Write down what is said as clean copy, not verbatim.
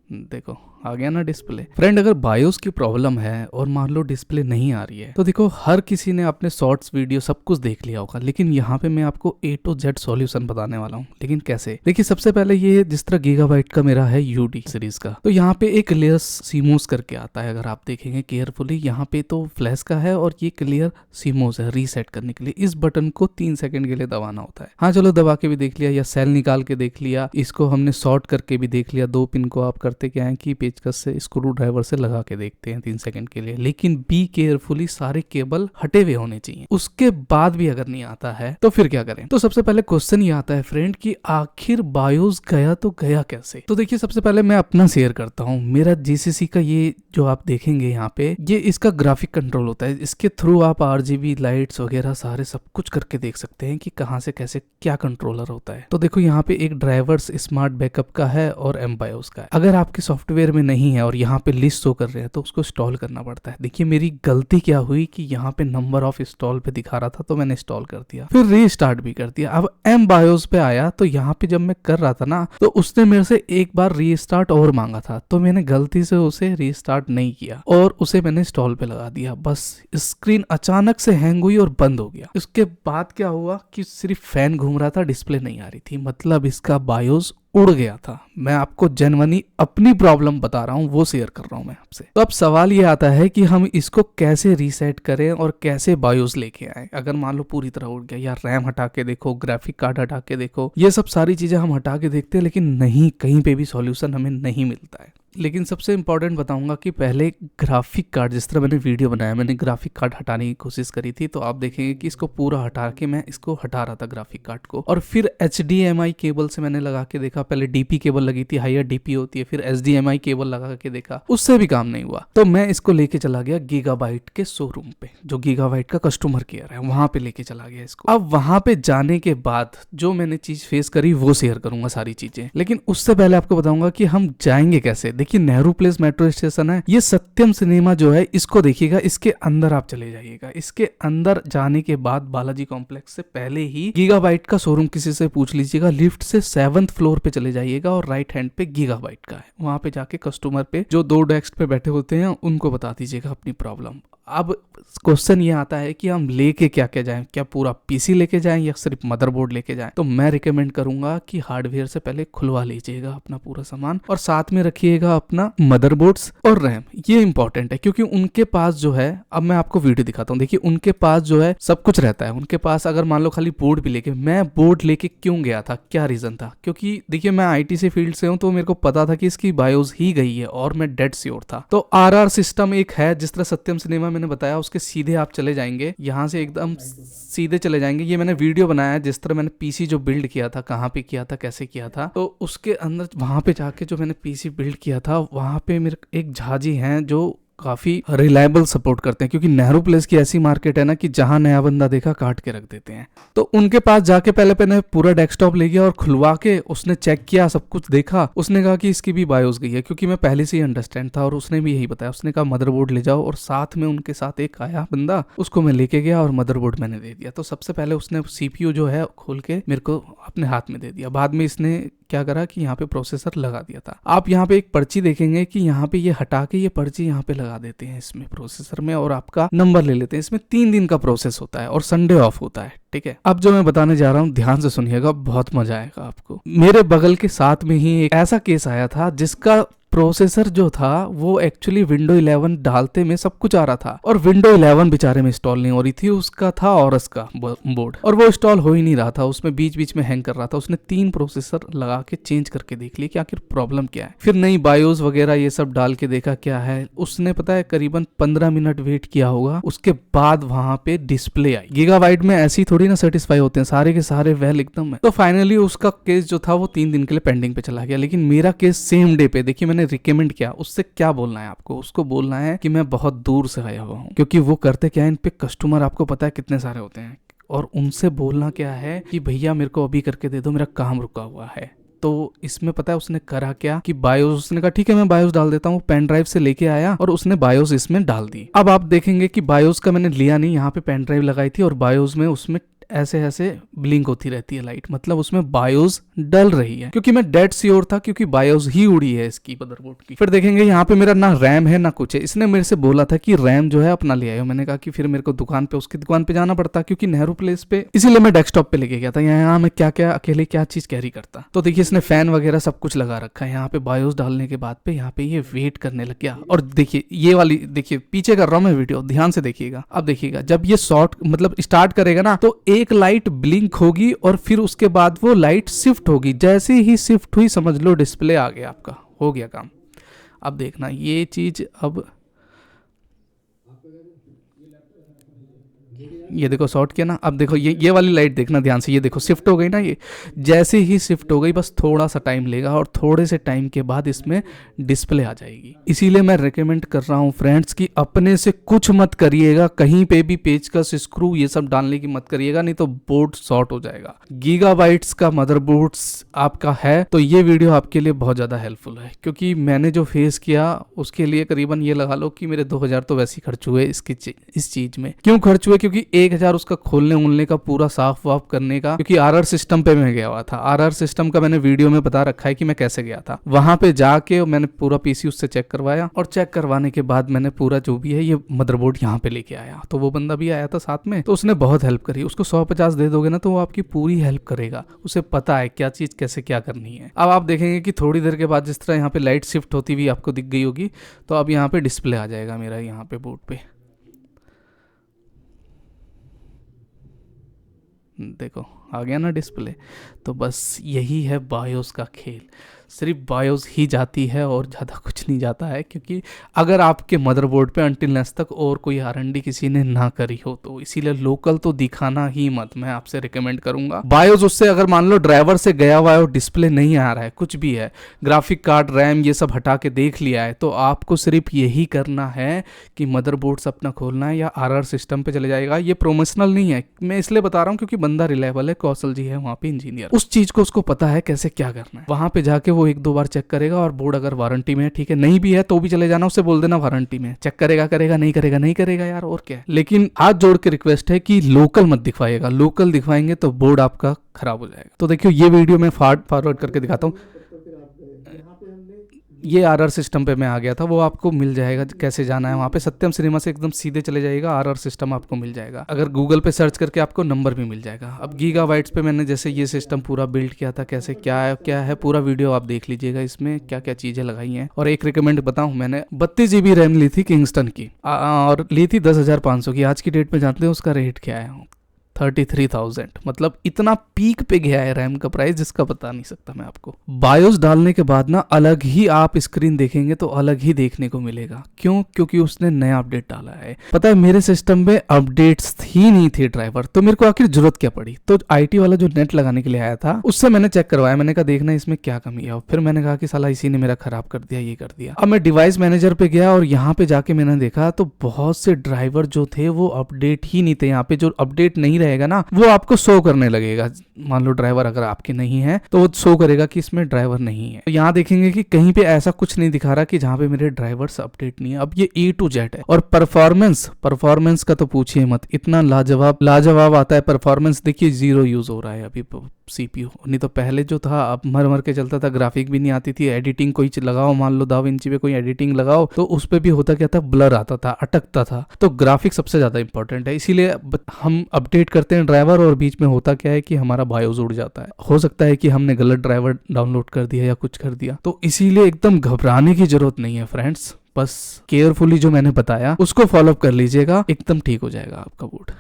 देखो आ गया ना डिस्प्ले। फ्रेंड अगर बायोस की प्रॉब्लम है और मान लो डिस्प्ले नहीं आ रही है तो देखो हर किसी ने अपने शॉर्ट्स वीडियो सब कुछ देख लिया होगा, लेकिन यहाँ पे मैं आपको A to Z सॉल्यूशन बताने वाला हूँ। लेकिन कैसे? देखिए सबसे पहले ये जिस तरह गीगाबाइट का मेरा है UD सीरीज का, तो यहाँ पे एक क्लियर सीमोस करके आता है। अगर आप देखेंगे केयरफुली यहाँ पे तो फ्लैश का है और ये क्लियर सीमोस है। रीसेट करने के लिए इस बटन को 3 सेकंड के लिए दबाना होता है। हाँ चलो दबा के भी देख लिया या सेल निकाल के देख लिया, इसको हमने शॉर्ट करके भी देख लिया। 2 पिन को आप करते क्या है कि पेचकस से स्क्रू ड्राइवर से लगा के देखते हैं 3 सेकंड के लिए, लेकिन बी केयरफुली सारे केबल हटे हुए होने चाहिए। उसके बाद भी अगर नहीं आता है तो फिर क्या करें? तो सबसे पहले क्वेश्चन ये आता है फ्रेंड कि आखिर बायोस गया तो गया कैसे? तो देखिए सबसे पहले मैं अपना शेयर करता हूँ। मेरा GCC का ये जो आप देखेंगे यहाँ पे ये इसका ग्राफिक कंट्रोल होता है। इसके थ्रू आप RGB लाइट्स वगैरह सारे सब कुछ करके देख सकते हैं कि कहाँ से कैसे क्या कंट्रोलर होता है। तो देखो यहाँ पे एक ड्राइवर्स स्मार्ट बैकअप का है और M-BIOS का है। अगर आपके सॉफ्टवेयर में नहीं है और यहाँ पे लिस्ट शो कर रहे हैं तो उसको इंस्टॉल करना पड़ता है। देखिए मेरी गलती क्या हुई कि यहाँ पे नंबर ऑफ इंस्टॉल पे दिखा रहा था तो मैंने इंस्टॉल कर दिया, फिर रीस्टार्ट भी कर दिया। अब M-BIOS पे आया तो यहाँ पे जब मैं कर रहा था ना तो उसने मेरे से एक बार रीस्टार्ट और मांगा था, तो मैंने गलती से उसे रीस्टार्ट नहीं किया और उसे मैंने इंस्टॉल पे लगा दिया। बस स्क्रीन अचानक से हैंग हुई और बंद हो गया। उसके बाद क्या हुआ कि सिर्फ फैन घूम रहा था, डिस्प्ले नहीं आ रही थी, मतलब इसका बायोस उड़ गया था। मैं आपको जेन्युइनली अपनी प्रॉब्लम बता रहा हूँ, वो शेयर कर रहा हूँ मैं आपसे। तो अब सवाल ये आता है कि हम इसको कैसे रीसेट करें और कैसे बायोस लेके आए। अगर मान लो पूरी तरह उड़ गया, या रैम हटा के देखो, ग्राफिक कार्ड हटा के देखो, ये सब सारी चीजें हम हटा के देखते हैं, लेकिन नहीं, कहीं पे भी सॉल्यूशन हमें नहीं मिलता है। लेकिन सबसे इंपॉर्टेंट बताऊंगा कि पहले ग्राफिक कार्ड, जिस तरह मैंने वीडियो बनाया, मैंने ग्राफिक कार्ड हटाने की कोशिश करी थी, तो आप देखेंगे कि इसको पूरा हटा के मैं इसको हटा रहा था ग्राफिक कार्ड को, और फिर HDMI केबल से मैंने लगा के देखा। पहले DP केबल लगी थी, हायर DP होती है, फिर HDMI केबल लगा के देखा, उससे भी काम नहीं हुआ। तो मैं इसको लेके चला गया गीगाबाइट के शोरूम पे, जो गीगाबाइट का कस्टमर केयर है, वहां पे लेके चला गया इसको। अब वहां पे जाने के बाद जो मैंने चीज फेस करी वो शेयर करूंगा सारी चीजें, लेकिन उससे पहले आपको बताऊंगा कि हम जाएंगे कैसे। देखिए नेहरू प्लेस मेट्रो स्टेशन है, ये सत्यम सिनेमा जो है इसको देखिएगा, इसके अंदर आप चले जाइएगा। इसके अंदर जाने के बाद बालाजी कॉम्प्लेक्स से पहले ही गीगाबाइट का शोरूम किसी से पूछ लीजिएगा, लिफ्ट से 7th फ्लोर पे चले जाइएगा और राइट हैंड पे गीगाबाइट का है। वहां पे जाके कस्टमर पे जो 2 डेस्क पे बैठे होते हैं उनको बता दीजिएगा अपनी प्रॉब्लम। अब क्वेश्चन ये आता है कि हम लेके क्या क्या जाएं, क्या पूरा PC लेके जाएं या सिर्फ मदरबोर्ड लेके जाएं? तो मैं रिकमेंड करूंगा कि हार्डवेयर से पहले खुलवा लीजिएगा अपना पूरा सामान और साथ में रखिएगा अपना मदरबोर्ड्स और रैम। ये इंपॉर्टेंट है क्योंकि उनके पास जो है, अब मैं आपको वीडियो दिखाता हूँ, देखिए उनके पास जो है सब कुछ रहता है। उनके पास अगर मान लो खाली बोर्ड भी लेके, मैं बोर्ड लेके क्यों गया था, क्या रीजन था? क्योंकि देखिए मैं IT से फील्ड से हूँ, तो मेरे को पता था कि इसकी बायोस ही गई है और मैं डेड श्योर था। तो RR सिस्टम एक है, जिस तरह सत्यम सिनेमा मैंने बताया, उसके सीधे आप चले जाएंगे, यहाँ से एकदम सीधे चले जाएंगे। ये मैंने वीडियो बनाया है जिस तरह मैंने PC जो बिल्ड किया था, कहाँ पे किया था, कैसे किया था, तो उसके अंदर वहां पे जाके जो मैंने PC बिल्ड किया था, वहां पे मेरे एक झाजी हैं जो काफी रिलायबल सपोर्ट करते हैं, क्योंकि नेहरू प्लेस की ऐसी मार्केट है ना कि जहां नया बंदा देखा काट के रख देते हैं। तो उनके पास जाके पहले पूरा डेस्कटॉप ले गया और खुलवा के उसने चेक किया, सब कुछ देखा। उसने कहा कि इसकी भी बायोस गई है, क्योंकि मैं पहले से ही अंडरस्टैंड था और उसने भी यही बताया। उसने कहा मदरबोर्ड ले जाओ, और साथ में उनके साथ एक आया बंदा, उसको मैं लेके गया और मदरबोर्ड मैंने दे दिया। तो सबसे पहले उसने CPU जो है खोल के मेरे को अपने हाथ में दे दिया। बाद में इसने क्या करा कि यहाँ पे प्रोसेसर लगा दिया था। आप यहाँ पे एक पर्ची देखेंगे कि यहाँ पे ये हटा के ये पर्ची यहाँ पे लगा देते हैं इसमें प्रोसेसर में, और आपका नंबर ले लेते हैं। इसमें 3 दिन का प्रोसेस होता है और संडे ऑफ होता है, ठीक है। अब जो मैं बताने जा रहा हूँ ध्यान से सुनिएगा, बहुत मजा आएगा आपको। मेरे बगल के साथ में ही एक ऐसा केस आया था जिसका प्रोसेसर जो था वो एक्चुअली विंडो 11 डालते में सब कुछ आ रहा था, और विंडो 11 बेचारे में इंस्टॉल नहीं हो रही थी। उसका था ऑरस का बोर्ड, और वो इंस्टॉल हो ही नहीं रहा था, उसमें बीच बीच में हैंग कर रहा था। उसने 3 प्रोसेसर लगा के चेंज करके देख लिया कि आखिर प्रॉब्लम क्या है। फिर नई बायोस वगैरह ये सब डाल के देखा क्या है। उसने पता है करीबन 15 मिनट वेट किया होगा, उसके बाद वहां पे डिस्प्ले आई। गीगाबाइट में ऐसी थोड़ी ना सेटिस्फाई होते हैं, सारे के सारे वेल एकदम है। तो फाइनली उसका केस जो था वो 3 दिन के लिए पेंडिंग पे चला गया। लेकिन मेरा केस सेम डे पे, देखिए मैंने रिकमेंड किया। उससे क्या बोलना है आपको? उसको बोलना है कि मैं बहुत दूर से आया हुआ हूँ, क्योंकि वो करते क्या है, इन पे कस्टमर आपको पता है कितने सारे होते हैं, और उनसे बोलना क्या है कि भैया मेरे को अभी करके दे दो, मेरा काम रुका हुआ है। तो इसमें पता है उसने करा क्या कि बायोस, उसने कहा ठीक है मैं बायोस डाल देता हूँ, पेन ड्राइव से लेके आया और उसने बायोस इसमें डाल दी। अब आप देखेंगे कि बायोस का मैंने लिया नहीं, यहाँ पे पेन ड्राइव लगाई थी और बायोस में उसमें ऐसे ऐसे ब्लिंक होती रहती है लाइट, मतलब उसमें बायोस डल रही है, क्योंकि मैं डेड श्योर था क्योंकि बायोस ही उड़ी है इसकी मदरबोर्ड की। फिर देखेंगे यहाँ पे मेरा ना रैम है ना कुछ है, इसने मेरे से बोला था कि रैम जो है अपना ले आयो। मैंने कहा कि फिर मेरे को दुकान पे, उसकी दुकान पे जाना पड़ता क्योंकि नेहरू प्लेस पे, इसीलिए मैं डेस्कटॉप पे लेके गया था। यहाँ मैं क्या क्या अकेले क्या चीज कैरी करता। तो देखिए इसने फैन वगैरह सब कुछ लगा रखा है। यहाँ पे बायोस डालने के बाद पे यहाँ पे ये वेट करने लग गया। और देखिए ये वाली, देखिए पीछे कर रहा हूँ मैं वीडियो, ध्यान से देखिएगा। अब देखिएगा जब ये शॉर्ट मतलब स्टार्ट करेगा ना तो एक लाइट ब्लिंक होगी और फिर उसके बाद वो लाइट शिफ्ट होगी। जैसे ही शिफ्ट हुई समझ लो डिस्प्ले आ गया, आपका हो गया काम। अब देखना ये चीज, अब ये देखो शॉर्ट किया ना। अब देखो ये वाली लाइट देखना ध्यान से, ये देखो शिफ्ट हो गई ना। ये जैसे ही शिफ्ट हो गई बस थोड़ा सा टाइम लेगा और थोड़े से टाइम के बाद इसमें डिस्प्ले आ जाएगी। इसीलिए मैं रेकमेंड कर रहा हूँ फ्रेंड्स कि अपने से कुछ मत करिएगा, कहीं पे भी पेचकस स्क्रू ये सब डालने की मत करिएगा, नहीं तो बोर्ड शॉर्ट हो जाएगा। गीगाबाइट्स का मदरबोर्ड आपका है तो ये वीडियो आपके लिए बहुत ज़्यादा हेल्पफुल है, क्योंकि मैंने जो फेस किया उसके लिए करीबन ये लगा लो कि मेरे 2000 तो वैसे ही खर्च हुए इस चीज़ में। क्यों खर्च हुए? क्योंकि 1000 उसका खोलने उलने का, पूरा साफ वाफ करने का, क्योंकि आरआर सिस्टम पे मैं गया हुआ था। आरआर सिस्टम का मैंने वीडियो में बता रखा है कि मैं कैसे गया था। वहां पे जाके मैंने पूरा पीसी उससे चेक करवाया और चेक करवाने के बाद मैंने पूरा जो भी है ये मदरबोर्ड यहाँ पे लेके आया। तो वो बंदा भी आया था साथ में, तो उसने बहुत हेल्प करी। उसको 150 दे दोगे ना तो वो आपकी पूरी हेल्प करेगा, उसे पता है क्या चीज कैसे क्या करनी है। अब आप देखेंगे कि थोड़ी देर के बाद जिस तरह यहाँ पे लाइट शिफ्ट होती हुई आपको दिख गई होगी, तो अब यहाँ पे डिस्प्ले आ जाएगा मेरा यहाँ पे बोर्ड पे। देखो आ गया ना डिस्प्ले। तो बस यही है बायोस का खेल, सिर्फ बायोस ही जाती है और ज़्यादा कुछ नहीं जाता है। क्योंकि अगर आपके मदरबोर्ड पे अंटिल नेक्स्ट तक और कोई R&D किसी ने ना करी हो तो इसीलिए लोकल तो दिखाना ही मत, मैं आपसे रिकमेंड करूंगा। बायोस उससे अगर मान लो ड्राइवर से गया हुआ है और डिस्प्ले नहीं आ रहा है, कुछ भी है, ग्राफिक कार्ड रैम ये सब हटा के देख लिया है, तो आपको सिर्फ यही करना है कि मदरबोर्ड्स अपना खोलना है या RR सिस्टम पे चले जाएगा। ये प्रोमोशनल नहीं है, मैं इसलिए बता रहा हूँ क्योंकि बंदा रिलायबल है, कौशल जी है वहाँ पे इंजीनियर, उस चीज को उसको पता है कैसे क्या करना है। वहां पे जाके वो 1-2 बार चेक करेगा और बोर्ड अगर वारंटी में है ठीक है, नहीं भी है तो भी चले जाना, उससे बोल देना वारंटी में, चेक करेगा करेगा, नहीं करेगा नहीं करेगा यार, और क्या है। लेकिन हाथ जोड़ के रिक्वेस्ट है कि लोकल मत दिखवाइएगा, लोकल दिखवाएंगे तो बोर्ड आपका खराब हो जाएगा। तो देखियो ये वीडियो मैं फॉरवर्ड करके दिखाता हूँ। ये RR सिस्टम पे मैं आ गया था, वो आपको मिल जाएगा कैसे जाना है। वहाँ पे सत्यम सिनेमा से एकदम सीधे चले जाइएगा, RR सिस्टम आपको मिल जाएगा। अगर गूगल पे सर्च करके आपको नंबर भी मिल जाएगा। अब गीगाबाइट्स पे मैंने जैसे ये सिस्टम पूरा बिल्ड किया था, कैसे क्या है पूरा वीडियो आप देख लीजिएगा, इसमें क्या क्या चीजें लगाई हैं। और एक रिकमेंड बताऊं, मैंने 32 GB रैम ली थी किंगस्टन की और ली थी 10,500 की। आज की डेट में जानते हैं उसका रेट क्या है? 33,000। मतलब इतना पीक पे गया है रैम का प्राइस जिसका बता नहीं सकता मैं आपको। बायोस डालने के बाद ना अलग ही आप स्क्रीन देखेंगे तो अलग ही देखने को मिलेगा। क्यों? क्योंकि उसने नया अपडेट डाला है। पता है मेरे सिस्टम में अपडेट्स ही नहीं थे ड्राइवर, तो मेरे को आखिर जरूरत क्या पड़ी? तो IT वाला जो नेट लगाने के लिए आया था उससे मैंने चेक करवाया, मैंने कहा देखना इसमें क्या कमी है। फिर मैंने कहा कि साला इसी ने मेरा खराब कर दिया, ये कर दिया। अब मैं डिवाइस मैनेजर पे गया और यहाँ पे जाके मैंने देखा तो बहुत से ड्राइवर जो थे वो अपडेट ही नहीं थे। यहाँ पे जो अपडेट नहीं रहेगा ना वो आपको शो करने लगेगा। मान लो ड्राइवर अगर आपके नहीं है तो वो शो करेगा कि इसमें ड्राइवर नहीं है। तो यहाँ देखेंगे कि कहीं पे ऐसा कुछ नहीं दिखा रहा कि जहाँ पे मेरे ड्राइवर्स अपडेट नहीं है। अब ये A to Z है। और परफॉर्मेंस का तो पूछिए मत, इतना लाजवाब आता है परफॉर्मेंस। देखिए 0 यूज हो रहा है अभी CPU, नहीं तो पहले जो था अब मर के चलता था, ग्राफिक भी नहीं आती थी। एडिटिंग कोई लगाओ, मान लो दाविंची पे कोई एडिटिंग लगाओ तो उस पे भी होता क्या था, ब्लर आता था, अटकता था। तो ग्राफिक सबसे ज्यादा इंपॉर्टेंट है, इसीलिए हम अपडेट करते हैं ड्राइवर और बीच में होता क्या है कि हमारा बायोस उड़ जाता है। हो सकता है कि हमने गलत ड्राइवर डाउनलोड कर दिया या कुछ कर दिया, तो इसीलिए एकदम घबराने की जरूरत नहीं है फ्रेंड्स। बस केयरफुली जो मैंने बताया उसको फॉलो कर लीजिएगा, एकदम ठीक हो जाएगा आपका बोर्ड।